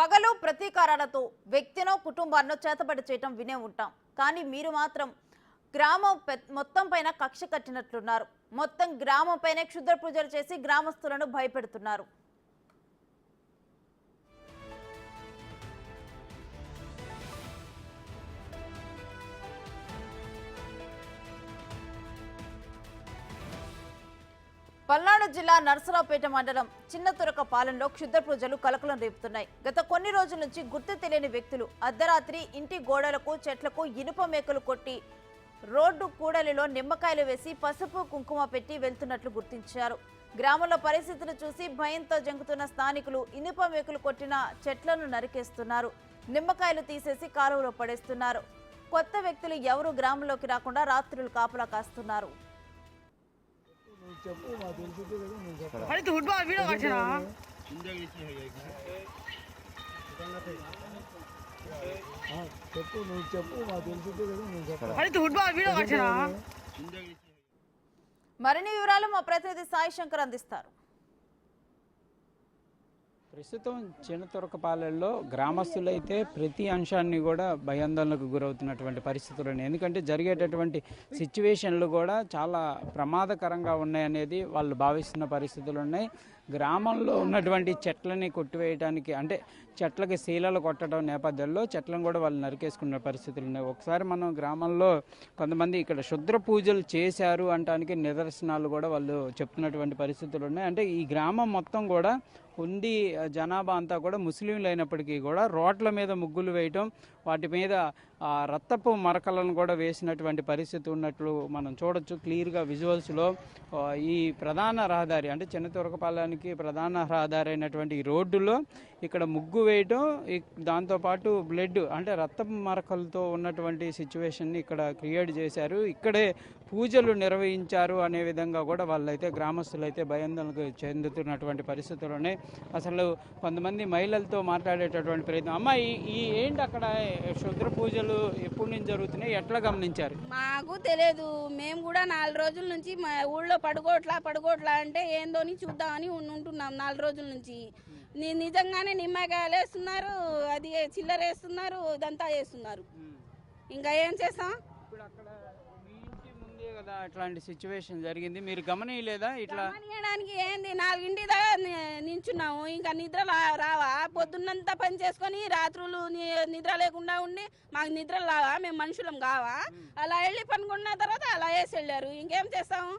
పగలు ప్రతీకారాలతో వ్యక్తినో కుటుంబాన్నో చేతబడి చేయటం వినే ఉంటాం. కానీ మీరు మాత్రం గ్రామం మొత్తం పైన కక్ష కట్టినట్లున్నారు. మొత్తం గ్రామం పైన క్షుద్ర పూజలు చేసి గ్రామస్తులను భయపెడుతున్నారు. పల్నాడు జిల్లా నరసరావుపేట మండలం చిన్నతురకపాలెంలో క్షుద్ర పూజలు కలకలం రేపుతున్నాయి. గత కొన్ని రోజుల నుంచి గుర్తు తెలియని వ్యక్తులు అర్ధరాత్రి ఇంటి గోడలకు చెట్లకు ఇనుప మేకలు కొట్టి రోడ్డు కూడలిలో నిమ్మకాయలు వేసి పసుపు కుంకుమ పెట్టి వెళ్తున్నట్లు గుర్తించారు. గ్రామంలో పరిస్థితులు చూసి భయంతో జంకుతున్న స్థానికులు ఇనుప మేకలు కొట్టిన చెట్లను నరికేస్తున్నారు. నిమ్మకాయలు తీసేసి కాలువలో పడేస్తున్నారు. కొత్త వ్యక్తులు ఎవరు గ్రామంలోకి రాకుండా రాత్రులు కాపలా కాస్తున్నారు. మరిన్ని వివరాలు మా ప్రతినిధి సాయి శంకర్ అందిస్తారు. ప్రస్తుతం చిన్నతురకపాలెంలో గ్రామస్తులైతే ప్రతి అంశాన్ని కూడా భయాందోళనకు గురవుతున్నటువంటి పరిస్థితులు ఉన్నాయి. ఎందుకంటే జరిగేటటువంటి సిచ్యువేషన్లు కూడా చాలా ప్రమాదకరంగా ఉన్నాయనేది వాళ్ళు భావిస్తున్న పరిస్థితులు ఉన్నాయి. గ్రామంలో ఉన్నటువంటి చెట్లని కొట్టివేయడానికి అంటే చెట్లకి శీలలు కొట్టడం నేపథ్యంలో చెట్లను కూడా వాళ్ళు నరికేసుకున్న పరిస్థితులు ఉన్నాయి. ఒకసారి మనం గ్రామంలో కొంతమంది ఇక్కడ క్షుద్ర పూజలు చేశారు అనడానికి నిదర్శనాలు కూడా వాళ్ళు చెప్తున్నటువంటి పరిస్థితులు ఉన్నాయి. అంటే ఈ గ్రామం మొత్తం కూడా ఉండి జనాభా అంతా కూడా ముస్లింలు అయినప్పటికీ కూడా రోడ్ల మీద ముగ్గులు వేయటం, వాటి మీద రక్తపు మరకలను కూడా వేసినటువంటి పరిస్థితి ఉన్నట్లు మనం చూడొచ్చు క్లియర్గా విజువల్స్లో. ఈ ప్రధాన రహదారి అంటే చిన్నతురకపాలెంకి ప్రధాన రహదారి అయినటువంటి ఈ రోడ్డులో ఇక్కడ ముగ్గు వేయటం, దాంతోపాటు బ్లడ్ అంటే రక్తపు మరకలతో ఉన్నటువంటి సిచ్యువేషన్ని ఇక్కడ క్రియేట్ చేశారు. ఇక్కడే పూజలు నిర్వహించారు అనే విధంగా కూడా వాళ్ళైతే గ్రామస్తులు అయితే భయాందోళనకు చెందుతున్నటువంటి పరిస్థితుల్లోనే. అసలు కొంతమంది మహిళలతో మాట్లాడేటటువంటి ప్రయత్నం. అమ్మ ఈ ఏంటి అక్కడ క్షుద్ర పూజలు ఎప్పటి నుంచి జరుగుతున్నాయి, ఎట్లా గమనించారు? మాకు తెలియదు. మేము కూడా 4 రోజుల నుంచి మా ఊళ్ళో పడుకోట్లా అంటే ఏందోని చూద్దామని ఉంటున్నాం 4 రోజుల నుంచి. నిజంగానే నిమ్మకాయలు వేస్తున్నారు, అది చిల్లర వేస్తున్నారు, ఇదంతా వేస్తున్నారు. ఇంకా ఏం చేస్తాం? ఇప్పుడు అక్కడ మీ ఇంటి ముందే కదా అట్లాంటి సిచ్యువేషన్ జరిగింది, మీరు గమనించలేదా? ఇట్లా గమనించడానికి ఏంది 4 దాకా నించున్నాము. ఇంకా నిద్ర రావా? పొద్దున్నంతా పని చేసుకొని రాత్రులు నిద్ర లేకుండా ఉండి మాకు నిద్ర రావా? మేము మనుషులం కావా? అలా వెళ్ళి పనుకున్న తర్వాత అలా వేసి వెళ్ళారు. ఇంకేం చేస్తాము?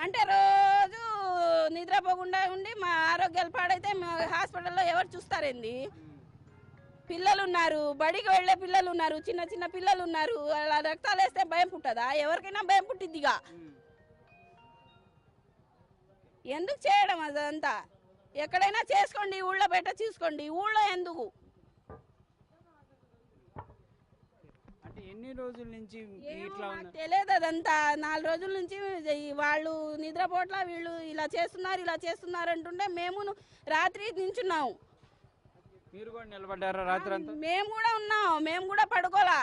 అంటే రోజు నిద్రపోకుండా ఉండి మా ఆరోగ్యాలు పాడైతే హాస్పిటల్లో ఎవరు చూస్తారేంది? పిల్లలు ఉన్నారు, బడికి వెళ్ళే పిల్లలు ఉన్నారు, చిన్న చిన్న పిల్లలు ఉన్నారు. అలా రక్తాలు వేస్తే భయం పుట్టదా? ఎవరికైనా భయం పుట్టిద్దిగా. ఎందుకు చేయడం అదంతా? ఎక్కడైనా చేసుకోండి, ఊళ్ళో బయట చూసుకోండి, ఊళ్ళో ఎందుకు? అంటే ఎన్ని రోజుల నుంచి ఇట్లా తెలియదు అదంతా. 4 రోజుల నుంచి వాళ్ళు నిద్రపోట్ల, వీళ్ళు ఇలా చేస్తున్నారు అంటుంటే మేము రాత్రి నించున్నాము. మీరు కూడా నిలబడ్డారా రాత్రి అంతా? మేము కూడా ఉన్నాం, మేము కూడా పడుకోలా.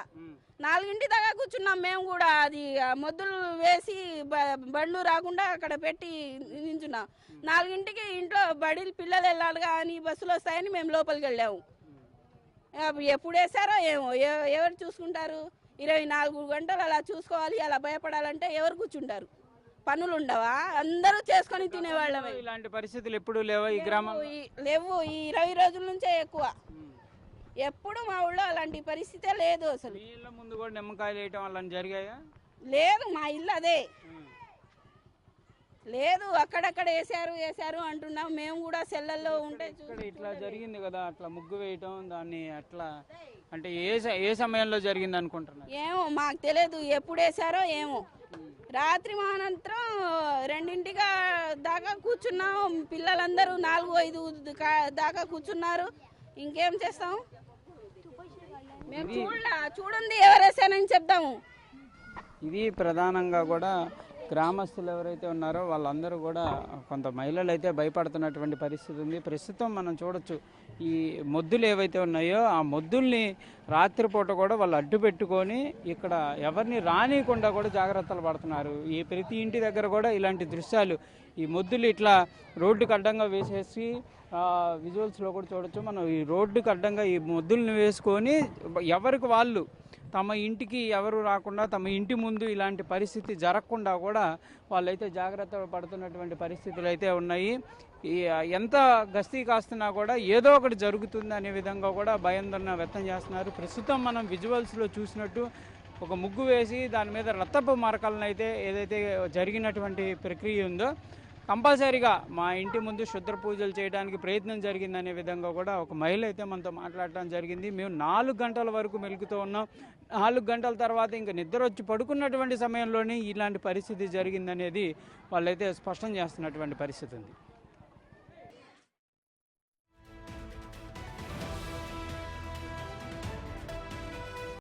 4 దాకా కూర్చున్నాం మేము కూడా. అది మొద్దులు వేసి బండ్లు రాకుండా అక్కడ పెట్టి నించున్నాం. 4కి ఇంట్లో బడి పిల్లలు వెళ్ళాలి కానీ బస్సులు వస్తాయని మేము లోపలికి వెళ్ళాము. ఎప్పుడు వేసారో ఏమో, ఎవరు చూసుకుంటారు? 24 గంటలు అలా చూసుకోవాలి, అలా భయపడాలంటే ఎవరు కూర్చుంటారు? పనులు ఉండవా? అందరూ చేసుకొని తినేవాళ్ళమే. ఇలాంటి పరిస్థితులు ఎప్పుడు లేవా ఈ గ్రామంలో? లేవు. ఈ 20 రోజుల నుంచే ఎక్కువ. ఎప్పుడు మా ఊళ్ళో అలాంటి పరిస్థితే లేదు అసలు. ఇళ్ళ ముందు కూడా నిమ్మకాయలు వేయటం అలాంటి జరిగాయా? లేదు, మా ఇల్లు అదే లేదు. అక్కడక్కడ వేసారు అంటున్నాం. మేము కూడా సెల్లల్లో ఉంటే ఇట్లా జరిగింది కదా, అట్లా ముగ్గు వేయటం, దాన్ని అట్లా అంటే ఏ సమయంలో జరిగింది అనుకుంటున్నారు? ఏమో మాకు తెలియదు, ఎప్పుడు వేసారో ఏమో. రాత్రి మానంతరం 2 దాకా కూర్చున్నాం. పిల్లలందరూ 4-5 దాకా కూర్చున్నారు. ఇంకేం చేస్తాం? మేము చూడండి ఎవరేసానని చెప్తాము. ఇది ప్రధానంగా కూడా గ్రామస్తులు ఎవరైతే ఉన్నారో వాళ్ళందరూ కూడా కొంత మహిళలు అయితే భయపడుతున్నటువంటి పరిస్థితి ఉంది. ప్రస్తుతం మనం చూడొచ్చు ఈ మొద్దులు ఏవైతే ఉన్నాయో ఆ మొద్దుల్ని రాత్రిపూట కూడా వాళ్ళు అడ్డు పెట్టుకొని ఇక్కడ ఎవరిని రానియకుండా కూడా జాగ్రత్తలు పడుతున్నారు. ఈ ప్రతి ఇంటి దగ్గర కూడా ఇలాంటి దృశ్యాలు, ఈ మొద్దులు ఇట్లా రోడ్డుకు అడ్డంగా వేసేసి విజువల్స్లో కూడా చూడొచ్చు. మనం ఈ రోడ్డుకి అడ్డంగా ఈ మొద్దుల్ని వేసుకొని ఎవరికి వాళ్ళు తమ ఇంటికి ఎవరు రాకుండా తమ ఇంటి ముందు ఇలాంటి పరిస్థితి జరగకుండా కూడా వాళ్ళైతే జాగ్రత్త పడుతున్నటువంటి పరిస్థితులు అయితే ఉన్నాయి. ఎంత గస్తీ కాస్తున్నా కూడా ఏదో ఒకటి జరుగుతుంది అనే విధంగా కూడా భయాందోళన వ్యక్తం చేస్తున్నారు. ప్రస్తుతం మనం విజువల్స్లో చూసినట్టు ఒక ముగ్గు వేసి దాని మీద రక్తపు మరకలను అయితే ఏదైతే జరిగినటువంటి ప్రక్రియ ఉందో కంపల్సరీగా మా ఇంటి ముందు శుద్ర పూజలు చేయడానికి ప్రయత్నం జరిగిందనే విధంగా కూడా ఒక మహిళ అయితే మనతో మాట్లాడటం జరిగింది. మేము 4 గంటల వరకు మెలుగుతూ ఉన్నాం. 4 గంటల తర్వాత ఇంకా నిద్ర వచ్చి పడుకున్నటువంటి సమయంలోనే ఇలాంటి పరిస్థితి జరిగిందనేది వాళ్ళైతే స్పష్టం చేస్తున్నటువంటి పరిస్థితి ఉంది.